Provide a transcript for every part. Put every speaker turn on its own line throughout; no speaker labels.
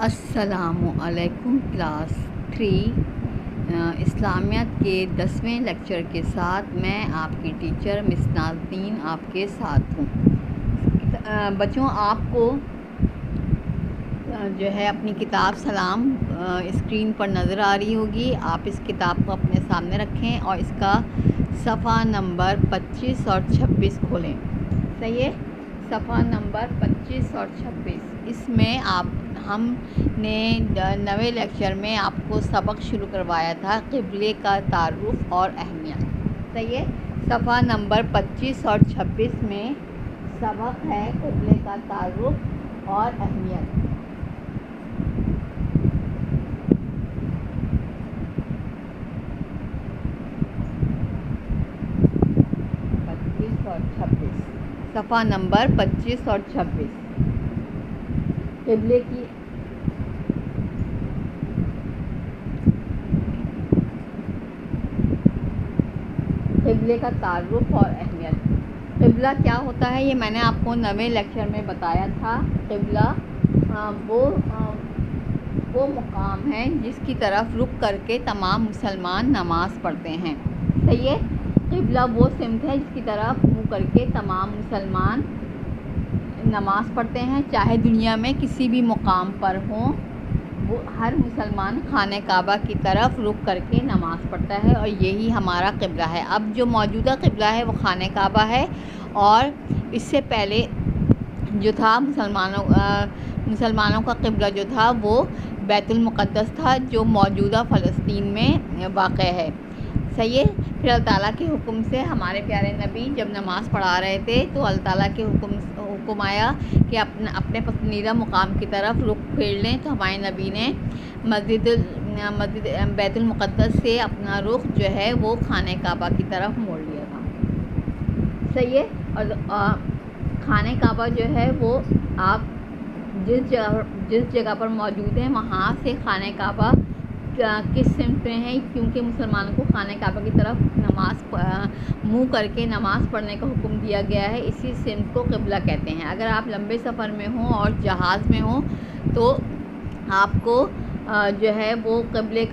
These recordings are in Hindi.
अस्सलामुअलैकुम क्लास 3 इस्लामियत के 10वें लेक्चर के साथ मैं आपकी टीचर मिस नाज़नीन आपके साथ हूँ। बच्चों, आपको जो है अपनी किताब सलाम स्क्रीन पर नज़र आ रही होगी। आप इस किताब को अपने सामने रखें और इसका सफ़ा नंबर 25 और 26 खोलें। सही है, सफ़ा नंबर 25 और 26। इसमें हमने नवे लेक्चर में आपको सबक शुरू करवाया था क़िबले का तारुफ़ और अहमियत। सही है, सफ़ा नंबर 25 और 26 में सबक है क़िबले का तारुफ़ और अहमियत। सफ़ा नंबर 25 और 26 क़िबले का तारुफ़ और अहमियत। क़िबला क्या होता है ये मैंने आपको नवे लेक्चर में बताया था। क़िबला वो मुकाम है जिसकी तरफ रुख करके तमाम मुसलमान नमाज़ पढ़ते हैं। सही है, क़िबला वो सिमत है जिसकी तरफ मुँह करके तमाम मुसलमान नमाज़ पढ़ते हैं। चाहे दुनिया में किसी भी मुकाम पर हों, वो हर मुसलमान खाने काबा की तरफ रुख करके नमाज़ पढ़ता है और यही हमारा क़िबला है। अब जो मौजूदा क़िबला है वो खाने काबा है और इससे पहले जो था मुसलमानों का क़िबला जो था वो बैतुल मुक़द्दस था, जो मौजूदा फ़लस्तीन में वाक़ है। सही है, फिर अल्लाह ताला के हुक्म से हमारे प्यारे नबी जब नमाज़ पढ़ा रहे थे तो अल्लाह ताला के हुक्म आया कि अपने पसंदीदा मुकाम की तरफ रुख फेर लें। तो हमारे नबी ने मस्जिद बैतुल मुक़द्दस से अपना रुख जो है वो खाने काबा की तरफ मोड़ लिया था। सही है, और खाने काबा जो है वो आप जिस जगह पर मौजूद हैं वहाँ से खाने काबा किस सिमत में है, क्योंकि मुसलमानों को खाने काबा की तरफ मुँह करके नमाज़ पढ़ने का हुक्म दिया गया है। इसी सिमत को क़िबला कहते हैं। अगर आप लंबे सफ़र में हों और जहाज़ में हों तो आपको जो है वो क़िबले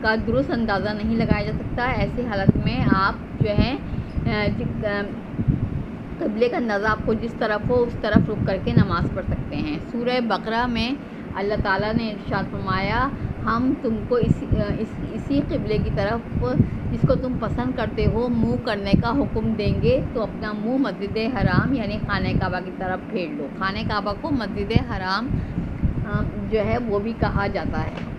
का दुरुस्त अंदाज़ा नहीं लगाया जा सकता। ऐसी हालत में आप जो है क़िबले का अंदाज़ा आपको जिस तरफ हो उस तरफ रुख करके नमाज़ पढ़ सकते हैं। सूरह बकरा में अल्लाह ताला ने इरशाद फरमाया, हम तुमको इसी क़िबले की तरफ जिसको तुम पसंद करते हो मुँह करने का हुक्म देंगे, तो अपना मुँह मस्जिद हराम यानी खाने काबा की तरफ फेर लो। खाने काबा को मस्जिद हराम जो है वो भी कहा जाता है।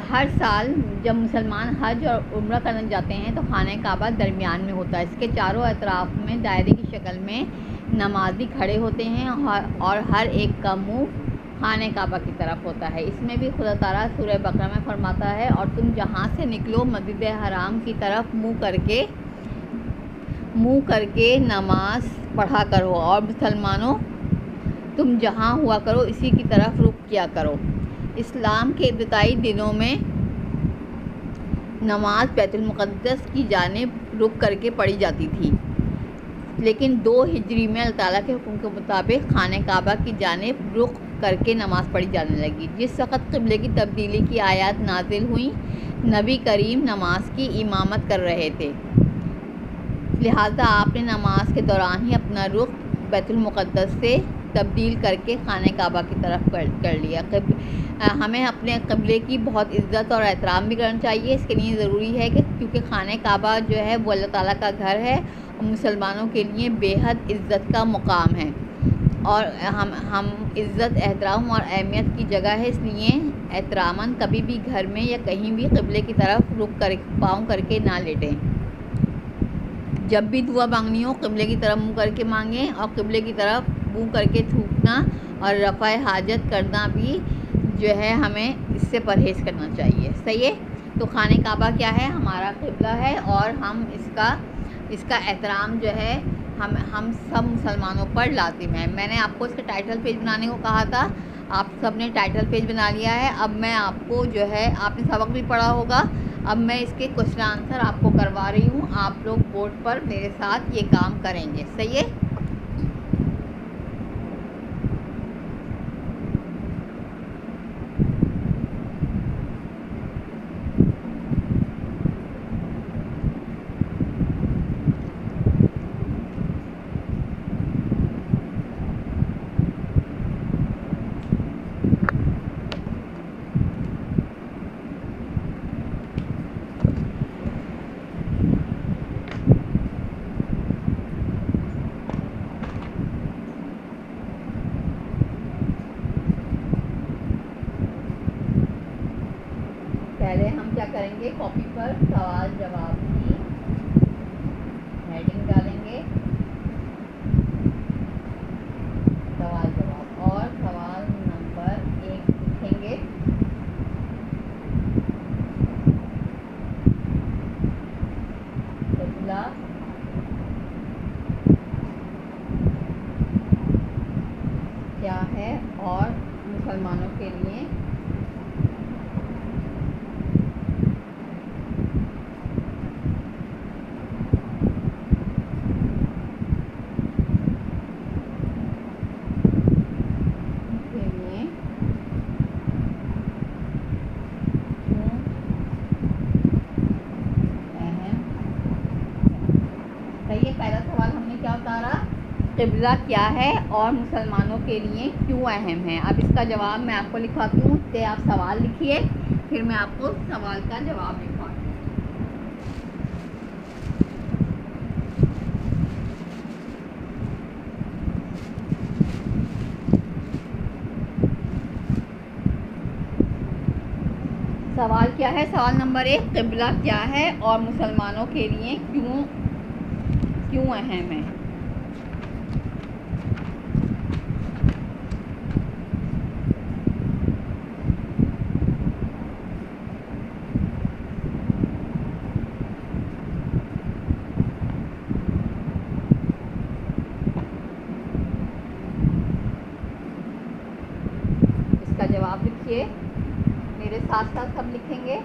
हर साल जब मुसलमान हज और उम्रा करने जाते हैं तो खाने काबा दरमियान में होता है। इसके चारों अतराफ़ में दायरे की शक्ल में नमाजी खड़े होते हैं और हर एक का मुंह खाने काबा की तरफ होता है। इसमें भी खुदा ताला सूरह बकरा में फरमाता है, और तुम जहाँ से निकलो मस्जिद हराम की तरफ मुँह करके नमाज पढ़ा करो, और मुसलमानों तुम जहाँ हुआ करो इसी की तरफ रुख किया करो। इस्लाम के इब्तिदाई दिनों में नमाज बैतुल मुक़द्दस की जानिब रुख करके पढ़ी जाती थी, लेकिन 2 हिजरी में अल्लाह ताला के हुक्म के मुताबिक खाने काबा की जानिब रुख करके नमाज़ पढ़ी जाने लगी। जिस वक़्त क़िबले की तब्दीली की आयत नाजिल हुई, नबी करीम नमाज की इमामत कर रहे थे, लिहाजा आपने नमाज के दौरान ही अपना रुख बैतुल मुक़द्दस से तब्दील करके खाने काबा की तरफ कर लिया। हमें अपने क़िबले की बहुत इज़्ज़त और एहतराम भी करना चाहिए। इसके लिए ज़रूरी है कि क्योंकि खाने काबा जो है वो अल्लाह ताला का घर है और मुसलमानों के लिए बेहद इज़्ज़त का मुकाम है, और हम इज़्ज़त, एहतराम और अहमियत की जगह है। इसलिए एहतरामन कभी भी घर में या कहीं भी क़िबले की तरफ रुख कर पाँव करके ना लेटें। जब भी दुआ मांगनी हो क़िबले की तरफ मुँह करके मांगें, और क़िबले की तरफ मुँह करके थूकना और रफ़ा हाजत करना भी जो है हमें इससे परहेज़ करना चाहिए। सही है, तो खाने काबा क्या है, हमारा क़िबला है, और हम इसका एहतराम जो है हम सब मुसलमानों पर लाजिम है। मैंने आपको इसका टाइटल पेज बनाने को कहा था, आप सब ने टाइटल पेज बना लिया है। अब मैं आपको जो है, आपने सबक भी पढ़ा होगा, अब मैं इसके क्वेश्चन आंसर आपको करवा रही हूँ। आप लोग बोर्ड पर मेरे साथ ये काम करेंगे। सही है। करेंगे, कॉपी पर सवाल जवाब की हेडिंग डालेंगे, सवाल जवाब, और सवाल नंबर 1 लिखेंगे। किबला क्या है और मुसलमानों के लिए ये पहला सवाल हमने क्या उतारा, क़िबला क्या है और मुसलमानों के लिए क्यों अहम है। अब इसका जवाब मैं आपको लिखवाती हूँ, तो आप सवाल लिखिए, फिर मैं आपको सवाल का जवाब लिखवाती हूँ। सवाल क्या है, सवाल नंबर 1, क़िबला क्या है और मुसलमानों के लिए क्यों अहम है। इसका जवाब लिखिए, मेरे साथ साथ सब लिखेंगे।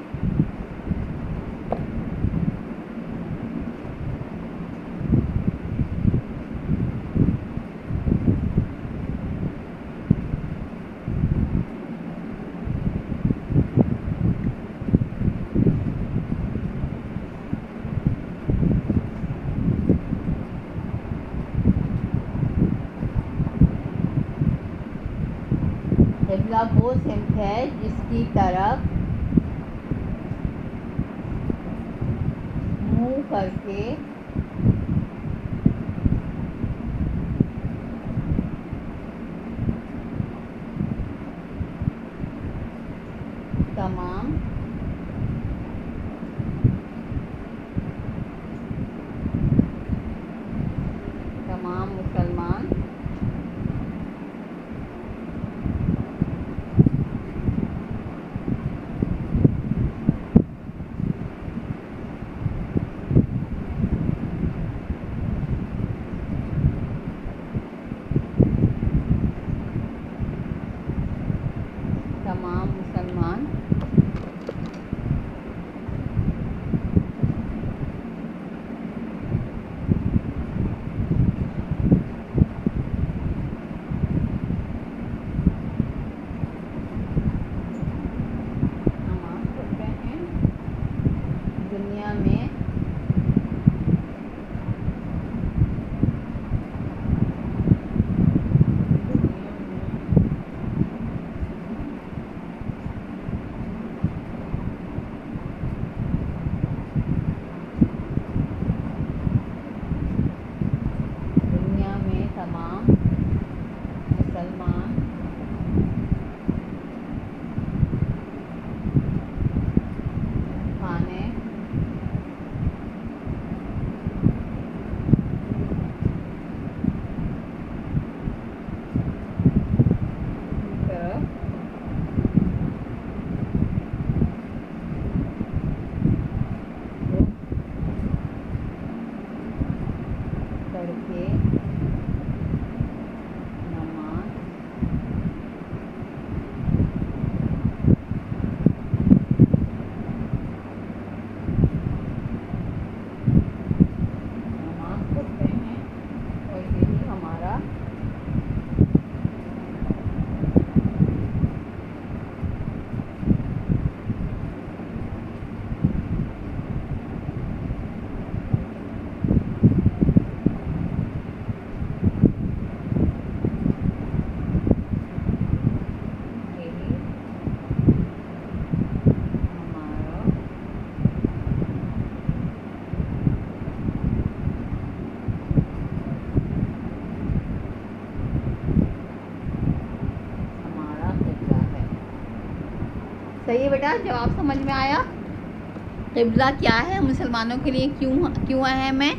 क़िबला वो सिमत है जिसकी तरफ मुँह करके तमाम मुसलमान दुनिया में तमाम मुसलमान खाने करके सही है बेटा, जवाब समझ में आया। क़िबला क्या है मुसलमानों के लिए, क्यों अहम है?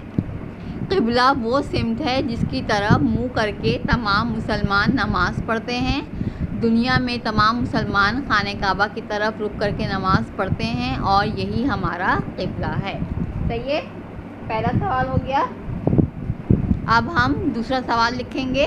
क़िबला वो सिमत है जिसकी तरफ मुँह करके तमाम मुसलमान नमाज़ पढ़ते हैं। दुनिया में तमाम मुसलमान खाने काबा की तरफ रुख करके नमाज़ पढ़ते हैं और यही हमारा क़िबला है। सही है, पहला सवाल हो गया। अब हम दूसरा सवाल लिखेंगे।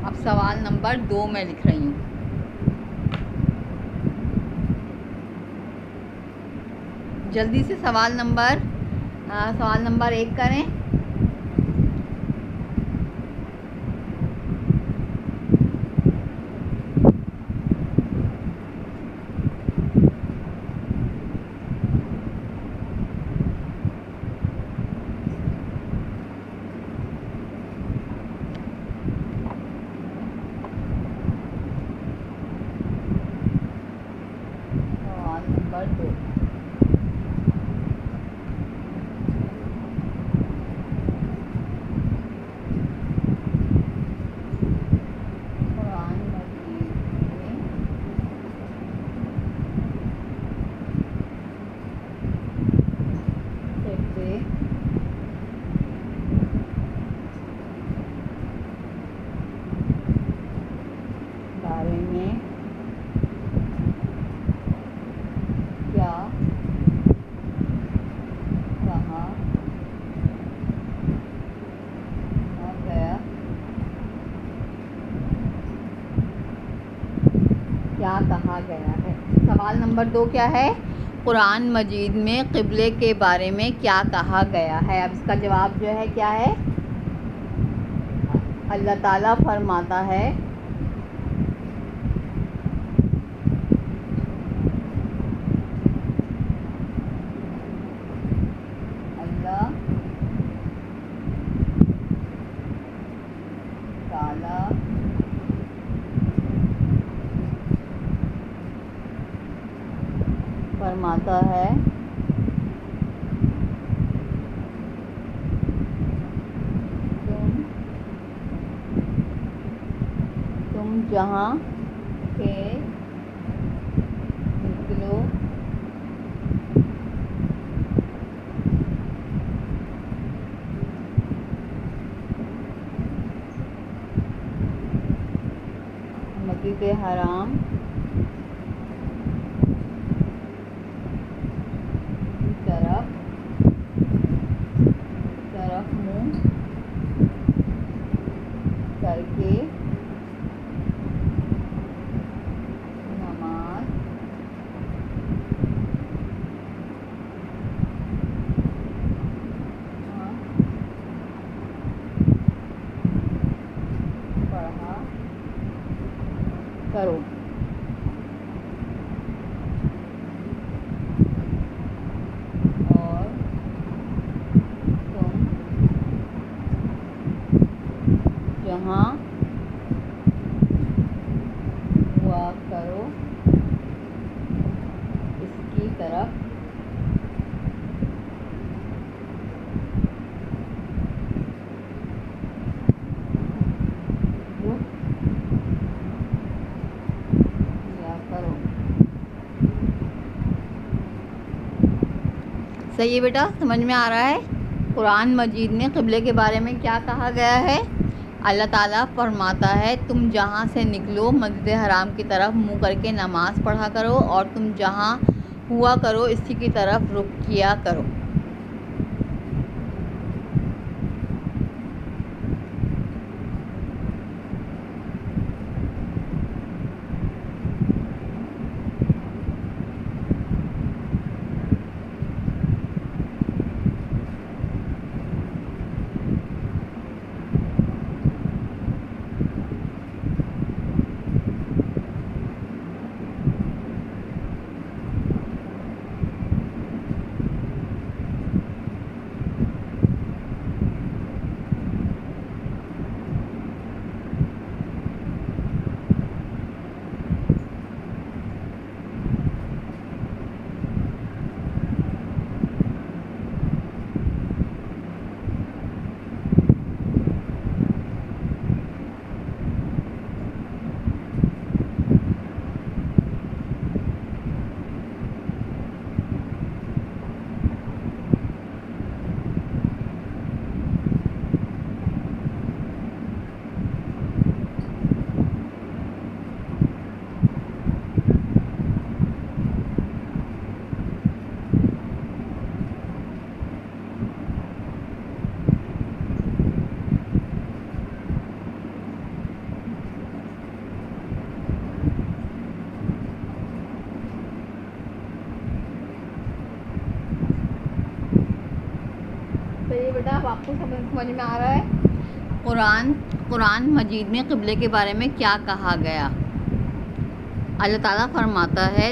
अब सवाल नंबर 2 में लिख रही हूँ। जल्दी से सवाल नंबर 1 करें। सवाल नंबर 2। बारे में क्या कहा गया, है? सवाल नंबर 2 क्या है? कुरान मजीद में क़िबले के बारे में क्या कहा गया है? अब इसका जवाब जो है क्या है? अल्लाह ताला फरमाता है, अल्लाह ताला फरमाता है, तुम जहाँ के निकलो मस्जिद हराम की तरफ मुँह करके नमाज पढ़ा करो। और तुम जहाँ हुआ करो इसकी तरफ रुख किया करो। सही है बेटा, समझ में आ रहा है? कुरान मजीद में क़िबले के बारे में क्या कहा गया है? अल्लाह ताला फरमाता है, तुम जहाँ से निकलो मस्जिद हराम की तरफ मुँह करके नमाज़ पढ़ा करो और तुम जहाँ हुआ करो इसी की तरफ रुख किया करो। अब आपको समझ में आ रहा है कुरान मजीद में क़िबले के बारे में क्या कहा गया। अल्लाह ताला फरमाता है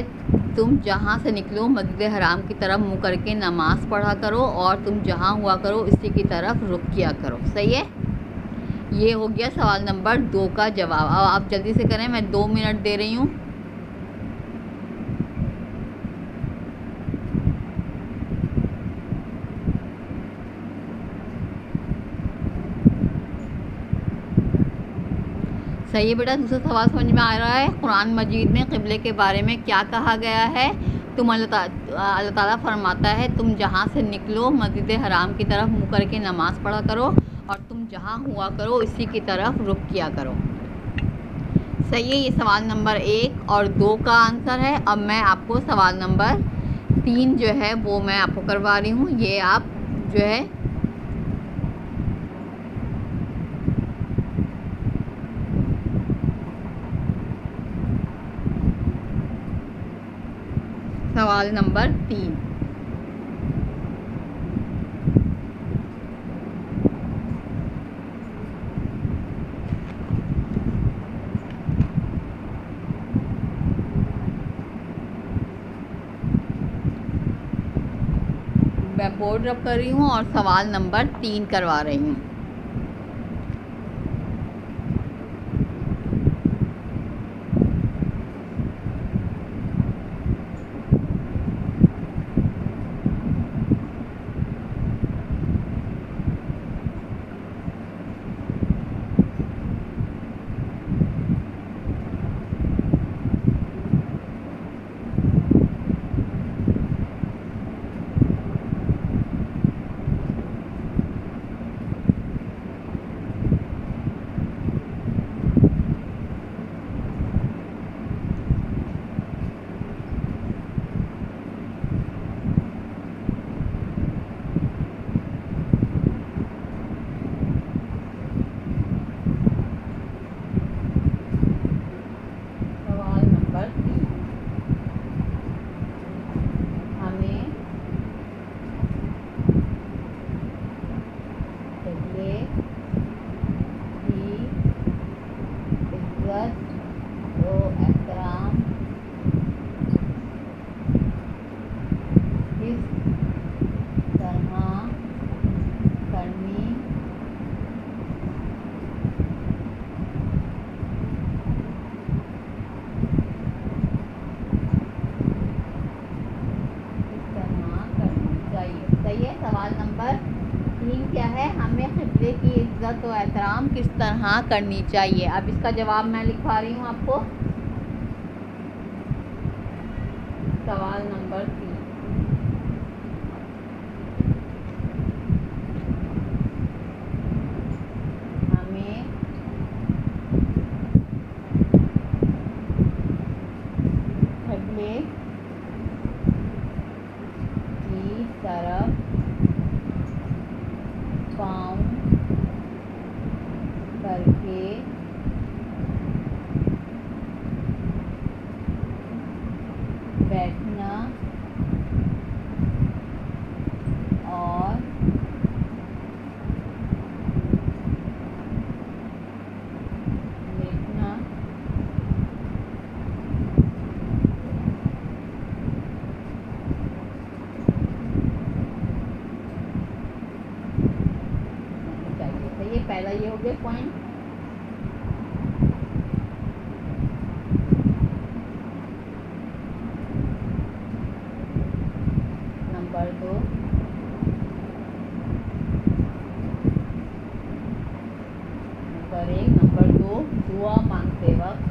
तुम जहाँ से निकलो मस्जिद हराम की तरफ मुँह करके नमाज़ पढ़ा करो और तुम जहाँ हुआ करो इसी की तरफ रुख किया करो। सही है, ये हो गया सवाल नंबर 2 का जवाब। अब आप जल्दी से करें, मैं 2 मिनट दे रही हूँ। सही है बेटा, दूसरा सवाल समझ में आ रहा है। कुरान मजीद में क़िबले के बारे में क्या कहा गया है। तुम अल्लाह ताला फरमाता है तुम जहाँ से निकलो मस्जिद हराम की तरफ मुँह करके नमाज़ पढ़ा करो और तुम जहाँ हुआ करो इसी की तरफ रुख किया करो। सही है, ये सवाल नंबर 1 और 2 का आंसर है। अब मैं आपको सवाल नंबर 3 जो है वो मैं आपको करवा रही हूँ। ये आप जो है सवाल नंबर 3, मैं बोर्ड रब कर रही हूँ और सवाल नंबर 3 करवा रही हूँ। सवाल नंबर 3 क्या है, हमें क़िबले की इज्जत और एहतराम किस तरह करनी चाहिए। अब इसका जवाब मैं लिखवा रही हूँ आपको। सवाल नंबर 3, हमें क़िबले की तरफ पाँव करके बैठना और लेटना चाहिए। ये पहला ये हो गया पॉइंट। नंबर 2, नंबर 1, नंबर 2 दुआ मांगते वक्त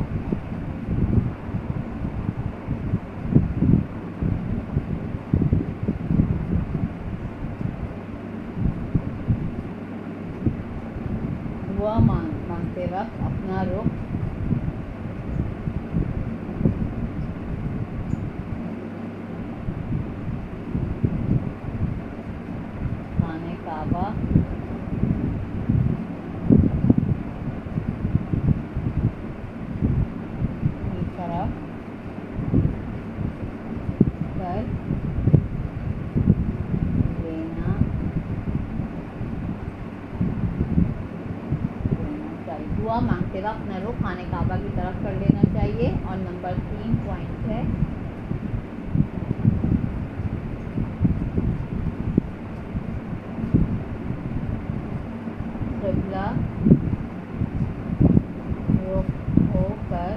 मांगते वक्त अपना रुख खाने काबा की तरफ कर लेना वक्त अपना रुख खाने काबा की तरफ कर लेना चाहिए। और नंबर 3 पॉइंट है क़िबला रुख होकर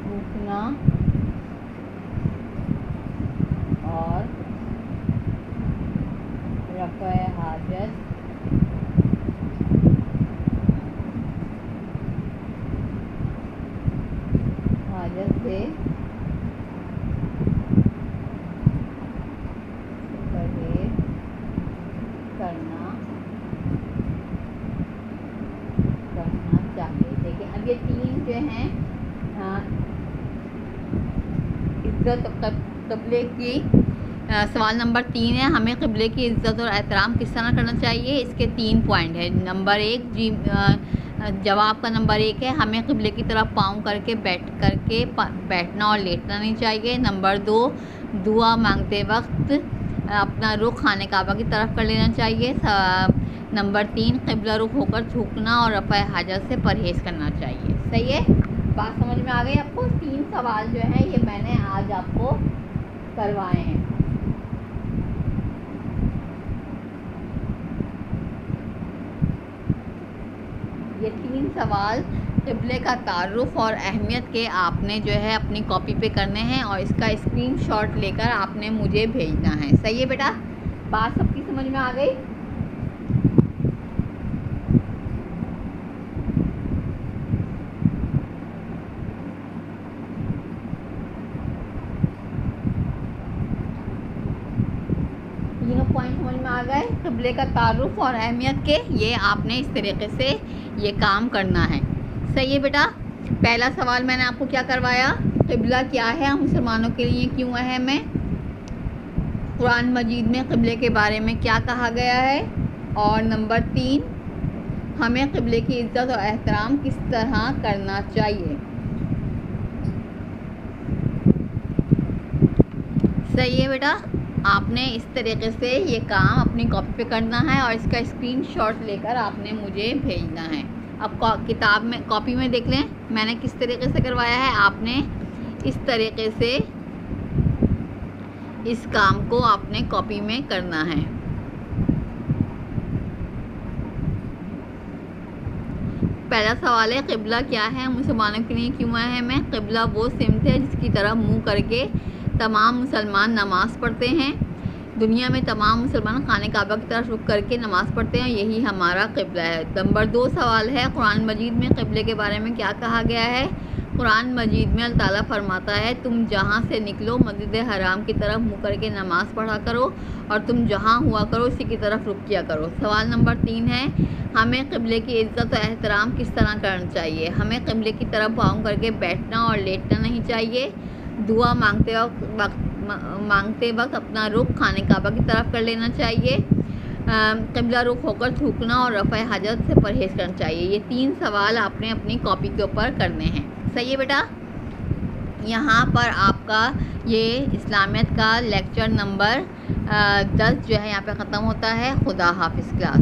थूकना और रफ़े हाजत से परहेज़ करना चाहिए। देखिए अब ये 3 जो हैं इज़्ज़त क़िबले की सवाल नंबर 3 है, हमें क़िबले की इज़्ज़त और एहतराम किस तरह करना चाहिए। इसके 3 पॉइंट है। नंबर 1 जवाब का नंबर 1 है, हमें क़िबले की तरफ पाँव करके बैठना और लेटना नहीं चाहिए। नंबर 2 दुआ मांगते वक्त अपना रुख खाने काबा की तरफ कर लेना चाहिए। नंबर 3 क़िबला रुख होकर थूकना और रफ़ा हाजत से परहेज़ करना चाहिए। सही है, बात समझ में आ गई आपको। 3 सवाल जो हैं ये मैंने आज आपको करवाए हैं। ये 3 सवाल क़िबले का तारुफ़ और अहमियत के आपने जो है अपनी कॉपी पे करने हैं और इसका स्क्रीनशॉट लेकर आपने मुझे भेजना है। सही है बेटा, बात सबकी समझ में आ गई। तीनों पॉइंट समझ में आ गए। क़िबले का तारुफ़ और अहमियत के ये आपने इस तरीके से ये काम करना है। सही है बेटा। पहला सवाल मैंने आपको क्या करवाया, क़िबला क्या है, मुसलमानों के लिए क्यों अहम है, कुरान मजीद में क़िबले के बारे में क्या कहा गया है, और नंबर 3 हमें क़िबले की इज़्ज़त और एहतराम किस तरह करना चाहिए। सही है बेटा, आपने इस तरीके से ये काम अपनी कॉपी पे करना है और इसका स्क्रीनशॉट लेकर आपने मुझे भेजना है। अब किताब में कॉपी में देख लें मैंने किस तरीके से करवाया है। आपने इस तरीके से इस काम को आपने कॉपी में करना है। पहला सवाल है, क़िबला क्या है, मुसलमानों के लिए क्यों अहम है। क़िबला वो सिमत है जिसकी तरफ मुँह करके तमाम मुसलमान नमाज़ पढ़ते हैं। दुनिया में तमाम मुसलमान खाने काबा की तरफ रुख करके नमाज़ पढ़ते हैं, यही हमारा क़िबला है। नंबर 2 सवाल है, कुरान मजीद में क़िबले के बारे में क्या कहा गया है। कुरान मजीद में अल्लाह ताला फरमाता है, तुम जहाँ से निकलो मस्जिद हराम की तरफ मुँह करके नमाज़ पढ़ा करो और तुम जहाँ हुआ करो इसी की तरफ रुख किया करो। सवाल नंबर 3 है, हमें क़िबले की इज़्ज़त और एहतराम किस तरह करना चाहिए। हमें क़िबले की तरफ पाँव करके बैठना और लेटना नहीं चाहिए। दुआ मांगते वक्त अपना रुख खाने काबा की तरफ कर लेना चाहिए। क़िबला रुख होकर थूकना और रफ़ा हाजत से परहेज़ करना चाहिए। ये 3 सवाल आपने अपनी कॉपी के ऊपर करने हैं। सही है बेटा। यहाँ पर आपका ये इस्लामियत का लेक्चर नंबर 10 जो है यहाँ पे ख़त्म होता है। खुदा हाफिज़ क्लास।